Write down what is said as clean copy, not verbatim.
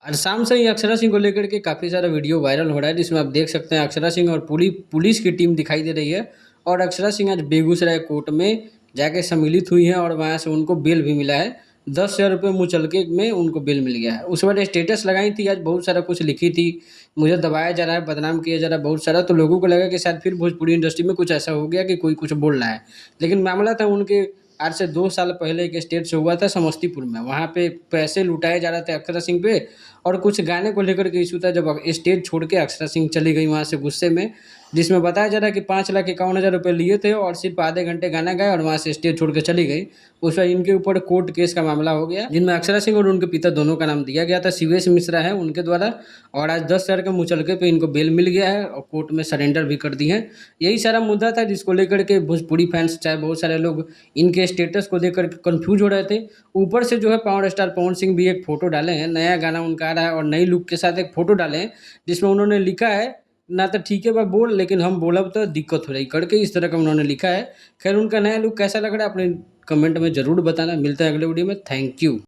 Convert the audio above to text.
और शाम से ही अक्षरा सिंह को लेकर के काफ़ी सारा वीडियो वायरल हो रहा है, जिसमें आप देख सकते हैं अक्षरा सिंह और पूरी पुलिस की टीम दिखाई दे रही है। और अक्षरा सिंह आज बेगूसराय कोर्ट में जाके सम्मिलित हुई हैं और वहाँ से उनको बेल भी मिला है। 10,000 रुपये मुचलके में उनको बेल मिल गया है। उस वक़्त स्टेटस लगाई थी, आज बहुत सारा कुछ लिखी थी, मुझे दबाया जा रहा है, बदनाम किया जा रहा है बहुत सारा, तो लोगों को लगा कि शायद फिर भोजपुरी इंडस्ट्री में कुछ ऐसा हो गया कि कोई कुछ बोल रहा है। लेकिन मामला था उनके आज से 2 साल पहले एक स्टेट शो हुआ था समस्तीपुर में, वहाँ पे पैसे लुटाए जा रहे थे अक्षरा सिंह पे और कुछ गाने को लेकर के इश्यू था। जब स्टेज छोड़ के अक्षरा सिंह चली गई वहाँ से गुस्से में, जिसमें बताया जा रहा है कि 5,51,000 रुपये लिए थे और सिर्फ आधे घंटे गाना गाया और वहाँ से स्टेज छोड़ के चली गई। उस वक़्त इनके ऊपर कोर्ट केस का मामला हो गया, जिनमें अक्षरा सिंह और उनके पिता दोनों का नाम दिया गया था। शिवेश मिश्रा है उनके द्वारा, और आज 10,000 के मुचलके पे इनको बेल मिल गया है और कोर्ट में सरेंडर भी कर दी हैं। यही सारा मुद्दा था जिसको लेकर के भोजपुरी फैंस चाहे बहुत सारे लोग इनके स्टेटस को देख कर के कन्फ्यूज़ हो रहे थे। ऊपर से जो है पावर स्टार पवन सिंह भी एक फ़ोटो डाले हैं, नया गाना उनका आ रहा है और नई लुक के साथ एक फ़ोटो डाले हैं, जिसमें उन्होंने लिखा है ना तो ठीक है बा बोल, लेकिन हम बोलब तो दिक्कत हो रही करके, इस तरह का उन्होंने लिखा है। खैर उनका नया लुक कैसा लग रहा है अपने कमेंट में ज़रूर बताना। मिलते हैं अगले वीडियो में। Thank you.